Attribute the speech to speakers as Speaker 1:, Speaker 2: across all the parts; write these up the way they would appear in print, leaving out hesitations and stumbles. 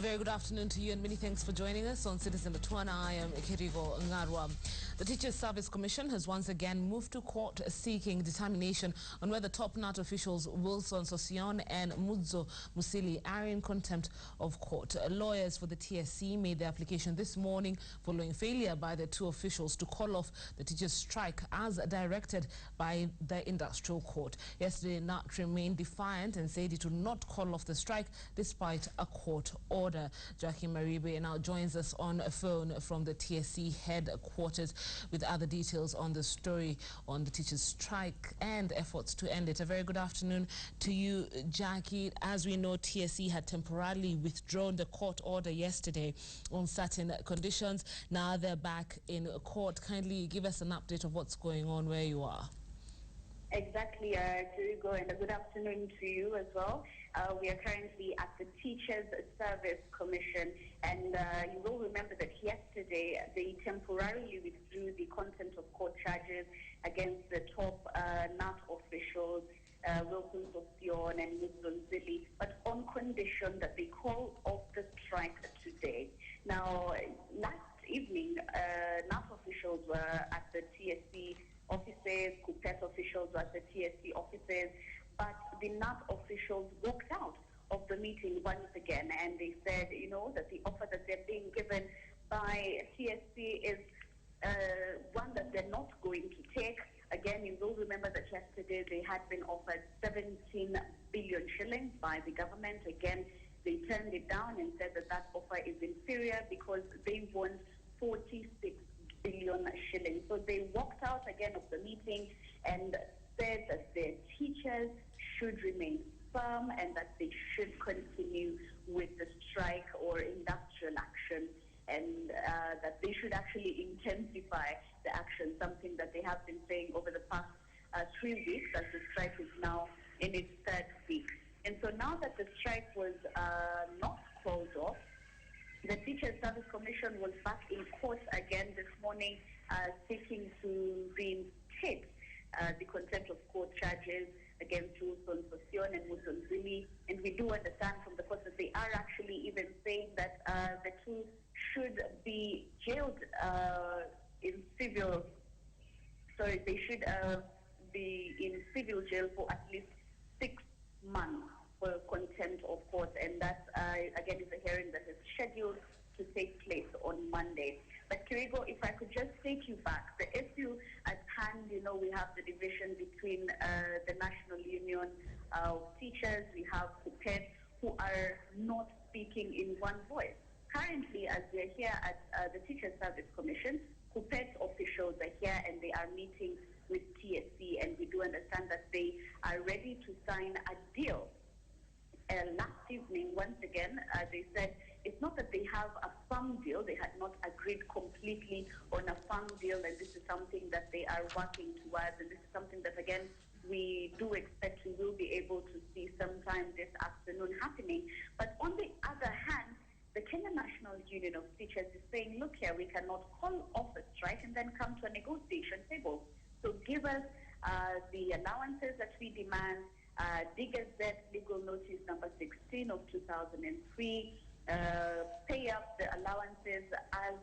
Speaker 1: A very good afternoon to you and many thanks for joining us on Citizen Batwana. I am Kirigo Ngarwa. The Teachers Service Commission has once again moved to court seeking determination on whether top NAT officials Wilson Sosion and Mudzo Musili are in contempt of court. Lawyers for the TSC made the application this morning following failure by the two officials to call off the teachers' strike as directed by the industrial court. Yesterday, NAT remained defiant and said it would not call off the strike despite a court order. Jackie Maribe now joins us on a phone from the TSC headquarters with other details on the story on the teachers' strike and efforts to end it. A very good afternoon to you, Jackie. As we know, TSC had temporarily withdrawn the court order yesterday on certain conditions. Now they're back in court. Kindly give us an update of what's going on where you are.
Speaker 2: Exactly, Kirigo, and a good afternoon to you as well. We are currently at the Teachers Service Commission, and you will remember that yesterday they temporarily withdrew the contempt of court charges against the top NAT officials, Wilson Sosion and Mudzo Musili, but on condition that they call off the strike today. Now, last evening, NAT officials were at the TSC offices, KUPET officials were at the TSC offices, but the NAT officials walked out of the meeting once again, and they said, that the offer that they're being given by TSC is one that they're not going to take. Again, you will remember that yesterday they had been offered 17 billion shillings by the government. Again, they turned it down and said that that offer is inferior because they want 46 billion shillings. So they walked out again of the meeting and said that their teachers should remain firm and that they should continue with the strike or industrial action, and that they should actually intensify the action, something that they have been saying over the past 3 weeks, as the strike is now in its third week. And so now that the strike was not called off, the Teachers Service Commission was back in court again this morning, seeking to reinstate the contempt of court charges against Wilson Sosion and Mudzo Musili. And we do understand from the court that they are actually even saying that the two should be jailed in civil. Sorry, they should be in civil jail for at least 6 months for contempt of court, and that again is a hearing that is scheduled to take place on Monday. But Kirigo, if I could just take you back, the issue at hand, we have the division between the National Union of Teachers, we have KUPET, who are not speaking in one voice. Currently, as we are here at the Teachers Service Commission, KUPET officials are here and they are meeting with TSC, and we do understand that they are ready to sign a deal. Last evening, once again, they said it's not that they have a firm deal. They had not agreed completely on a firm deal, and this is something that they are working towards, and this is something that, again, we do expect we will be able to see sometime this afternoon happening. But on the other hand, the Kenya National Union of Teachers is saying, look here, we cannot call off a strike and then come to a negotiation table. So give us the allowances that we demand, DGZ legal notice number 16 of 2003, pay up the allowances as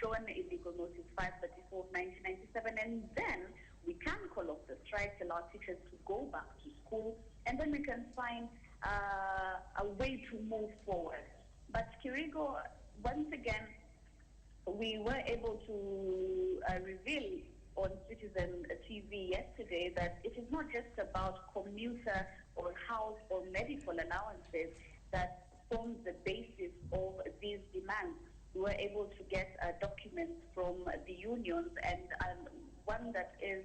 Speaker 2: shown in legal notice 534 of 1997, and then we can call off the strike, allow teachers to go back to school, and then we can find a way to move forward. But Kirigo, once again, we were able to reveal on Citizen TV yesterday that it is not just about commuter or house or medical allowances that forms the basis of these demands. We were able to get documents from the unions, and one that is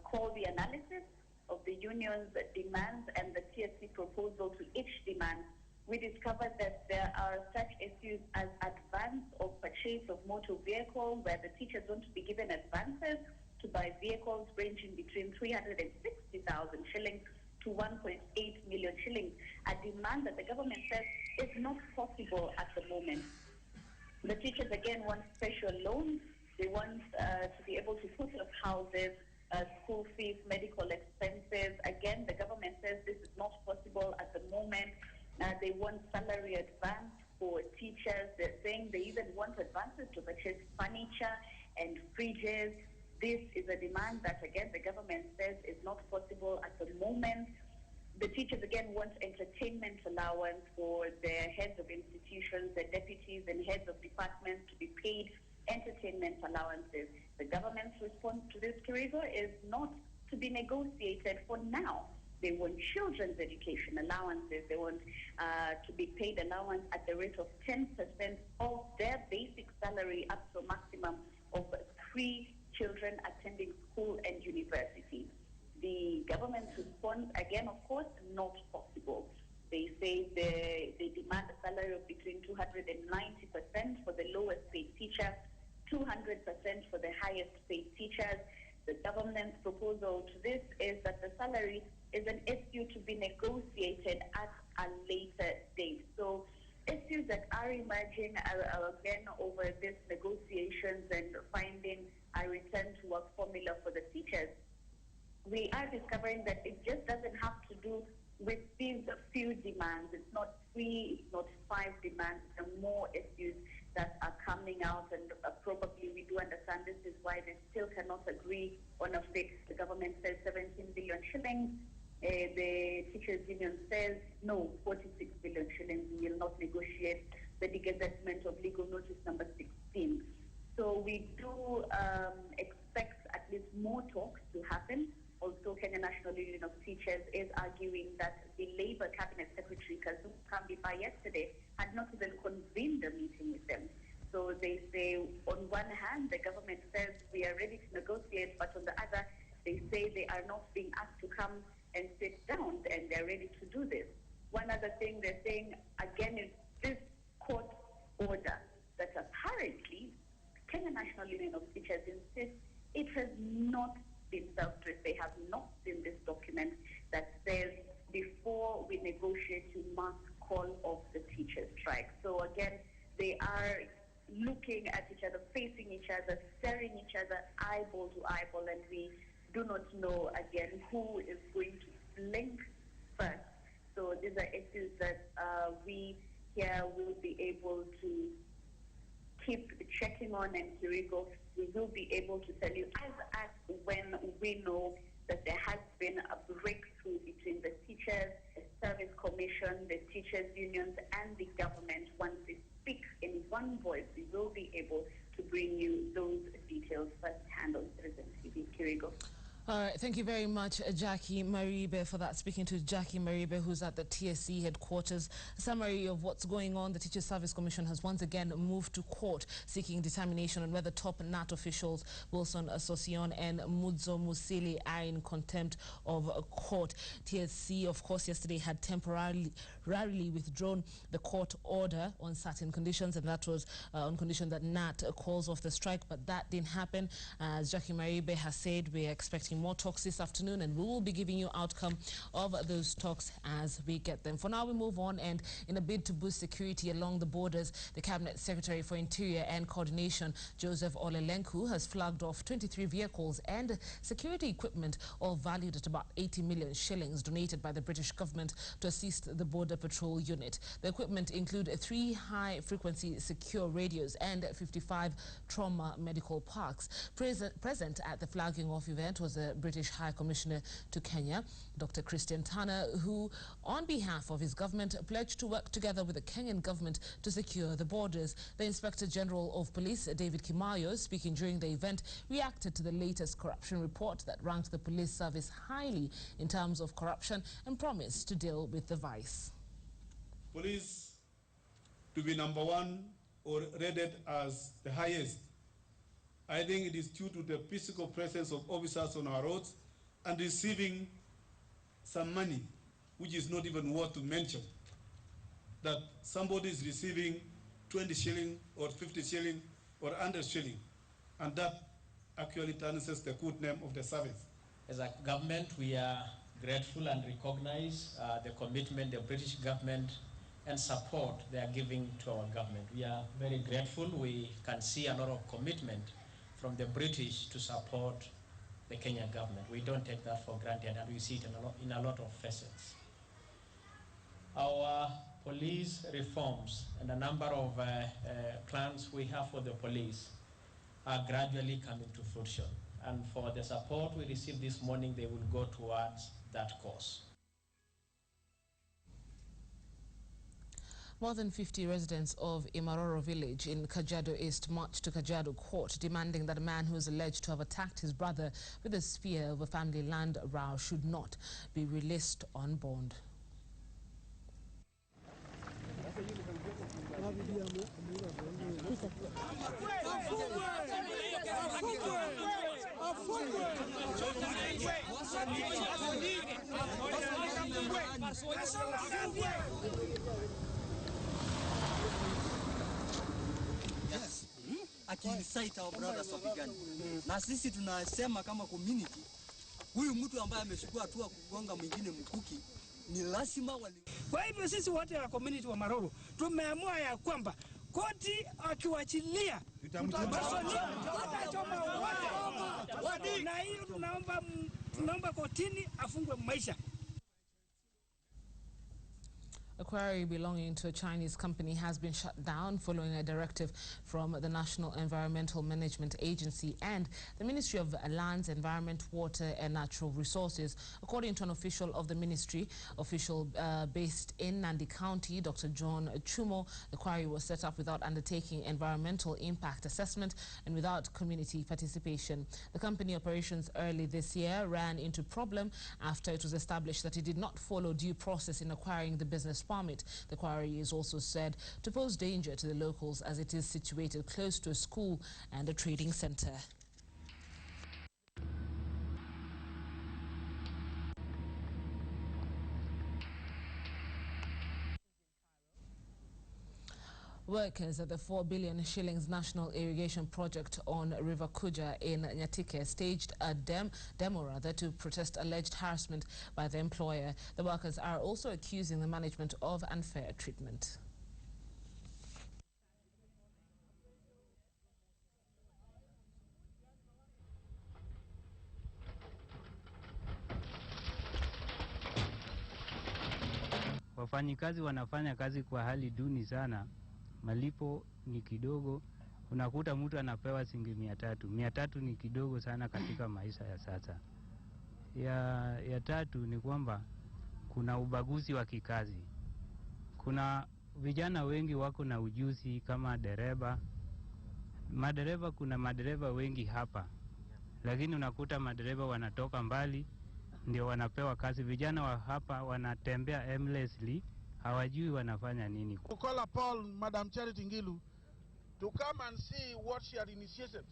Speaker 2: called the analysis of the unions' demands and the TSC proposal to each demand. We discovered that there are such issues as advance of purchase of motor vehicle, where the teachers want to be given advances to buy vehicles ranging between 360,000 shillings to 1.8 million shillings, a demand that the government says is not possible at the moment. The teachers again want special loans. They want to be able to put up houses, school fees, medical expenses. Again, the government says this is not possible at the moment. They want salary fridges. This is a demand that, again, the government says is not possible at the moment. The teachers, again, want entertainment allowance for their heads of institutions, their deputies and heads of departments to be paid entertainment allowances. The government's response to this, Kirigo, is not to be negotiated for now. They want children's education allowances. They want to be paid allowance at the rate of 10% of their basic salary up to a maximum of 3 children attending school and university. The government's response, again, of course, not possible. They say they demand a salary of between 290% for the lowest paid teacher, 200% for the highest paid teachers. The government's proposal to this is that the salary is an issue to be negotiated at a later date. So issues that are emerging again over these negotiations and finding a return to work formula for the teachers, we are discovering that it just doesn't have to do with these few demands. It's not 3, it's not 5 demands. There are more issues that are coming out, and probably we do understand this is why they still cannot agree on a fix. The government says 17 billion shillings. The teachers' union says no, 46 billion shillings. We will not negotiate the degazettement of legal notice number 16. So we do expect at least more talks to happen. Also, Kenya National Union of Teachers is arguing that the Labour Cabinet Secretary, Kazum Kambiba, yesterday had not even convened a meeting with them. So they say, on one hand, the government says we are ready to negotiate, but on the other, they say they are not being asked to come and sit down, and they're ready to do this. One other thing they're saying, again, is this court order that apparently Kenya National Union of Teachers insists it has not been served. They have not seen this document that says before we negotiate, you must call off the teachers' strike. So again, they are looking at each other, facing each other, staring each other eyeball to eyeball, and we do not know, again, who is going to blink first. So these are issues that we here will be able to keep checking on, and Kirigo, we will be able to tell you as when we know that there has been a breakthrough between the Teachers Service Commission, the teachers' unions, and the government. Once they speak in one voice, we will be able to bring you those details firsthand on Citizen TV. Kirigo.
Speaker 1: All right, thank you very much, Jackie Maribe, for that. Speaking to Jackie Maribe, who's at the TSC headquarters. A summary of what's going on. The Teachers Service Commission has once again moved to court, seeking determination on whether top NAT officials Wilson Asocion and Mudzo Musili are in contempt of court. TSC, of course, yesterday had temporarily withdrawn the court order on certain conditions, and that was on condition that NAT calls off the strike, but that didn't happen. As Jackie Maribe has said, we are expecting more talks this afternoon, and we will be giving you outcome of those talks as we get them. For now, we move on, and in a bid to boost security along the borders, the Cabinet Secretary for Interior and Coordination, Joseph Olelenku, has flagged off 23 vehicles and security equipment, all valued at about 80 million shillings, donated by the British government to assist the Border Patrol Unit. The equipment include 3 high-frequency secure radios and 55 trauma medical parks. Present at the flagging off event was the British High Commissioner to Kenya, Dr. Christian Tanner, who, on behalf of his government, pledged to work together with the Kenyan government to secure the borders. The Inspector General of Police, David Kimayo, speaking during the event, reacted to the latest corruption report that ranked the police service highly in terms of corruption and promised to deal with the vice.
Speaker 3: Police to be number 1 or rated as the highest, I think it is due to the physical presence of officers on our roads and receiving some money, which is not even worth to mention. That somebody is receiving 20 shilling or 50 shilling or 100 shilling, and that actually tarnishes the good name of the service.
Speaker 4: As a government, we are grateful and recognize the commitment the British government and support they are giving to our government. We are very grateful. We can see a lot of commitment from the British to support the Kenyan government. We don't take that for granted, and we see it in a lot of facets. Our police reforms and a number of plans we have for the police are gradually coming to fruition. And for the support we received this morning, they will go towards that cause.
Speaker 1: More than 50 residents of Imaroro village in Kajiado East marched to Kajiado court demanding that a man who is alleged to have attacked his brother with a spear over family land row should not be released on bond.
Speaker 5: Yes. Akiincite our brothers wapigane. Na sisi tunasema kama community, huyu mtu ambaye amechukua hatua kugonga mwingine mkuki ni lazima wali.
Speaker 6: Kwa hivyo sisi wote wa community wa Maroro tumeamua ya kwamba koti akiwachilia na hiyo tunaomba kotini afungwe maisha.
Speaker 1: A quarry belonging to a Chinese company has been shut down following a directive from the National Environmental Management Agency and the Ministry of Lands, Environment, Water and Natural Resources. According to an official of the ministry, based in Nandi County, Dr. John Chumo, the quarry was set up without undertaking environmental impact assessment and without community participation. The company operations early this year ran into problem after it was established that it did not follow due process in acquiring the business permit. The quarry is also said to pose danger to the locals as it is situated close to a school and a trading center. Workers at the 4 billion shillings National Irrigation Project on River Kuja in Nyatike staged a demo to protest alleged harassment by the employer. The workers are also accusing the management of unfair treatment.
Speaker 7: Wafanyikazi wanafanya kazi kwa hali duni sana. Malipo ni kidogo, unakuta mtu anapewa shilingi 300. 300 ni kidogo sana katika maisha ya sasa. Ya tatu ni kwamba kuna ubaguzi wa kikazi. Kuna vijana wengi wako na ujuzi kama dereva. Kuna madereva wengi hapa. Lakini unakuta madereva wanatoka mbali ndio wanapewa kazi. Vijana wa hapa wanatembea aimlessly. Hawajui wanafanya nini.
Speaker 8: To call upon Madam Charity Ngilu to come and see what she had initiated.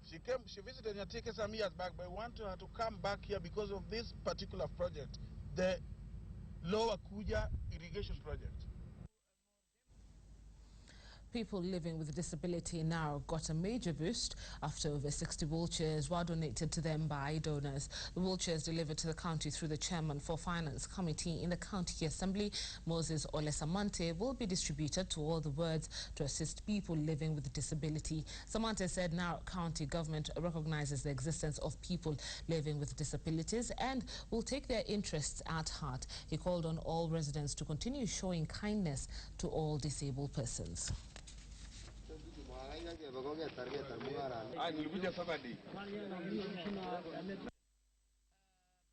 Speaker 8: She visited Nyatike some years back, but we want her to come back here because of this particular project, the Lower Kuja Irrigation Project.
Speaker 1: People living with a disability now got a major boost after over 60 wheelchairs were donated to them by donors. The wheelchairs delivered to the county through the chairman for Finance Committee in the County Assembly, Moses Olesamante, will be distributed to all the wards to assist people living with a disability. Samante said now county government recognizes the existence of people living with disabilities and will take their interests at heart. He called on all residents to continue showing kindness to all disabled persons.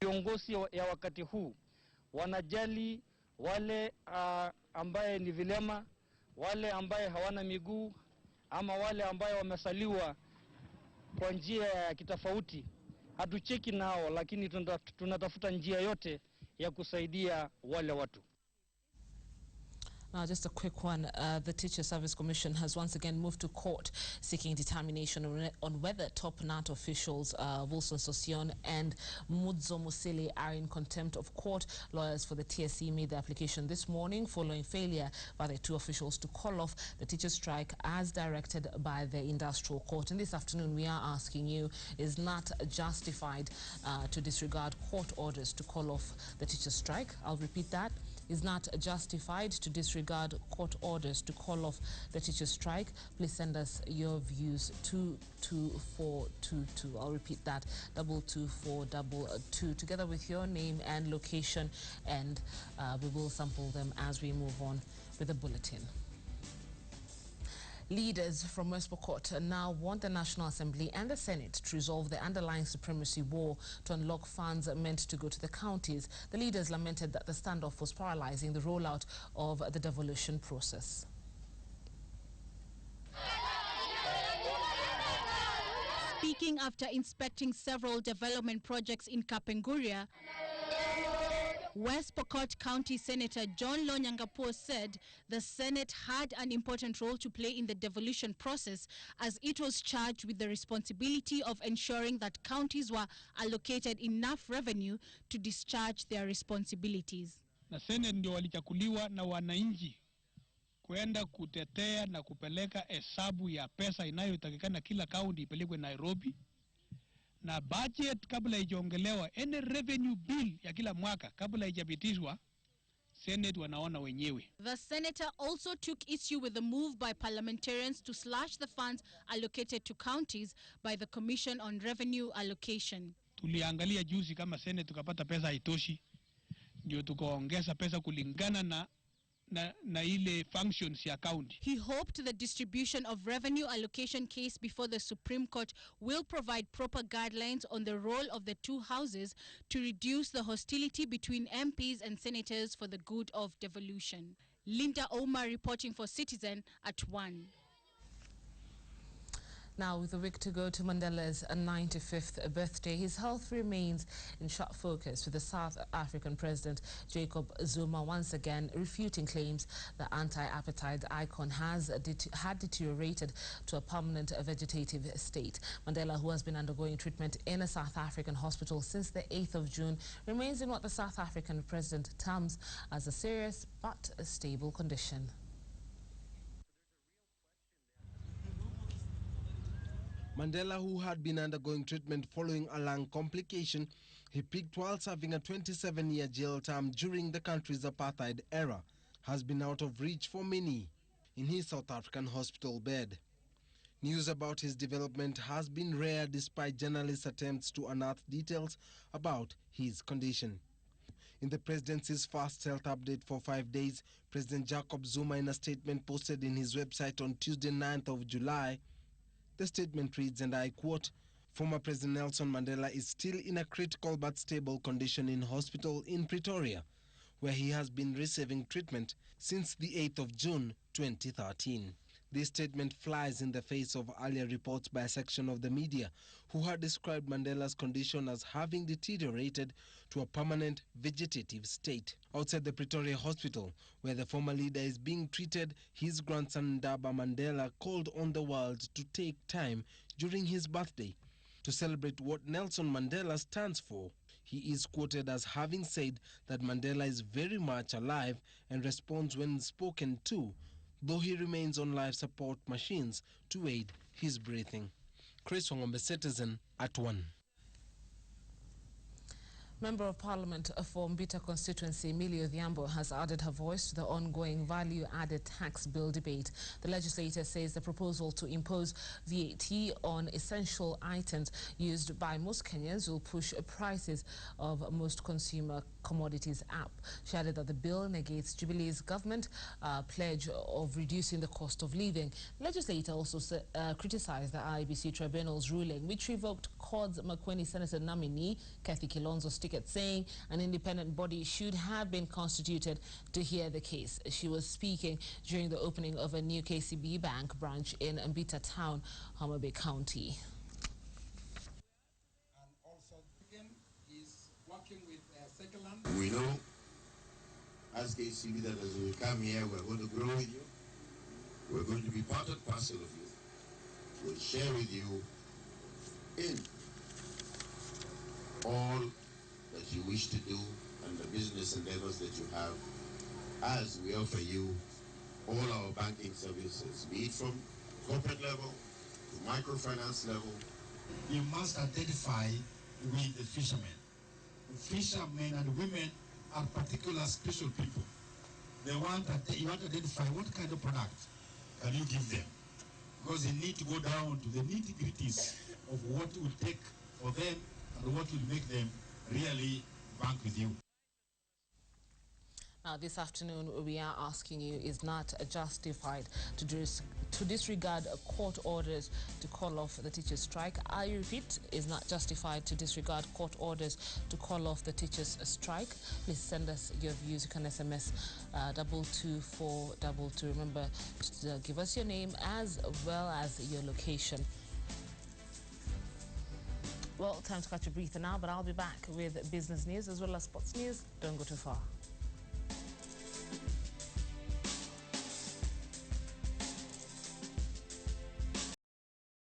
Speaker 9: Viongozi ya wakati huu wanajali wale ambaye ni vilema, wale ambaye hawana miguu ama wale ambaye wamesaliwa kwa njia ya kitofauti. Hatucheki nao, lakini tunatafuta njia yote ya kusaidia wale watu.
Speaker 1: Now, just a quick one. The Teacher Service Commission has once again moved to court seeking determination on whether top NAT officials Wilson Sosion and Mudzo Musili are in contempt of court. Lawyers for the TSC made the application this morning following failure by the two officials to call off the teacher strike as directed by the industrial court. And this afternoon we are asking you, is NAT justified to disregard court orders to call off the teacher strike? I'll repeat that. Is not justified to disregard court orders to call off the teacher strike? Please send us your views to 22422. I'll repeat that, 22422, together with your name and location, and we will sample them as we move on with the bulletin. Leaders from West Pokot now want the National Assembly and the Senate to resolve the underlying supremacy war to unlock funds meant to go to the counties. The leaders lamented that the standoff was paralyzing the rollout of the devolution process.
Speaker 10: Speaking after inspecting several development projects in Kapenguria, West Pokot County Senator John Lonyangapuo said the Senate had an important role to play in the devolution process, as it was charged with the responsibility of ensuring that counties were allocated enough revenue to discharge their responsibilities.
Speaker 6: Na Senate ndio walichakuliwa na wananchi kwenda kutetea na kupeleka hesabu ya pesa inayotakikana kila kaunti ipelekwe Nairobi. Na budget kabla ijaongelewa, any revenue bill ya kila mwaka kabla ijapitishwa, Senate wanaona wenyewe.
Speaker 10: The senator also took issue with the move by parliamentarians to slash the funds allocated to counties by the Commission on Revenue Allocation.
Speaker 6: Tuliangalia juzi kama Senate tukapata pesa haitoshi, ndio tukaongeza pesa kulingana na ile functions ya county.
Speaker 10: He hoped the distribution of revenue allocation case before the Supreme Court will provide proper guidelines on the role of the two houses to reduce the hostility between MPs and senators for the good of devolution. Linda Omar reporting for Citizen at 1.
Speaker 1: Now, with a week to go to Mandela's 95th birthday, his health remains in sharp focus, with the South African President Jacob Zuma once again refuting claims the anti-apartheid icon had deteriorated to a permanent vegetative state. Mandela, who has been undergoing treatment in a South African hospital since the 8th of June, remains in what the South African president terms as a serious but a stable condition.
Speaker 11: Mandela, who had been undergoing treatment following a lung complication he picked while serving a 27-year jail term during the country's apartheid era, has been out of reach for many in his South African hospital bed. News about his development has been rare despite journalists' attempts to unearth details about his condition. In the presidency's first health update for 5 days, President Jacob Zuma, in a statement posted in his website on Tuesday, 9th of July, the statement reads, and I quote, "Former President Nelson Mandela is still in a critical but stable condition in hospital in Pretoria, where he has been receiving treatment since the 8th of June 2013. This statement flies in the face of earlier reports by a section of the media who had described Mandela's condition as having deteriorated to a permanent vegetative state. Outside the Pretoria hospital, where the former leader is being treated, his grandson Ndaba Mandela called on the world to take time during his birthday to celebrate what Nelson Mandela stands for. He is quoted as having said that Mandela is very much alive and responds when spoken to, though he remains on life support machines to aid his breathing. Chris Wangombe, Citizen at 1.
Speaker 1: Member of Parliament for Mbita constituency, Emilio Odhiambo, has added her voice to the ongoing value-added tax bill debate. The legislator says the proposal to impose VAT on essential items used by most Kenyans will push prices of most consumer commodities up. She added that the bill negates Jubilee's government pledge of reducing the cost of living. The legislator also criticized the IEBC tribunal's ruling, which revoked CORD's Makueni Senator nominee Kathy Kilonzo's ticket, saying an independent body should have been constituted to hear the case. She was speaking during the opening of a new KCB Bank branch in Mbita Town, Homa Bay County.
Speaker 12: And also is working with Seculand.
Speaker 13: We know as KCB that as we come here, we're going to grow with you. We're going to be part and parcel of you. We'll share with you in all that you wish to do and the business endeavors that you have, as we offer you all our banking services, be it from corporate level to microfinance level.
Speaker 12: You must identify with the fishermen. Fishermen and women are particular special people. You want to identify what kind of product can you give them, because they need to go down to the nitty-gritties of what will take for them and what will make them really bank with you.
Speaker 1: This afternoon, we are asking you, is not justified to disregard court orders to call off the teachers' strike. I repeat, is not justified to disregard court orders to call off the teachers' strike. Please send us your views. You can SMS 22422. Remember to give us your name as well as your location. Well, time to catch a breather now, but I'll be back with business news as well as sports news. Don't go too far.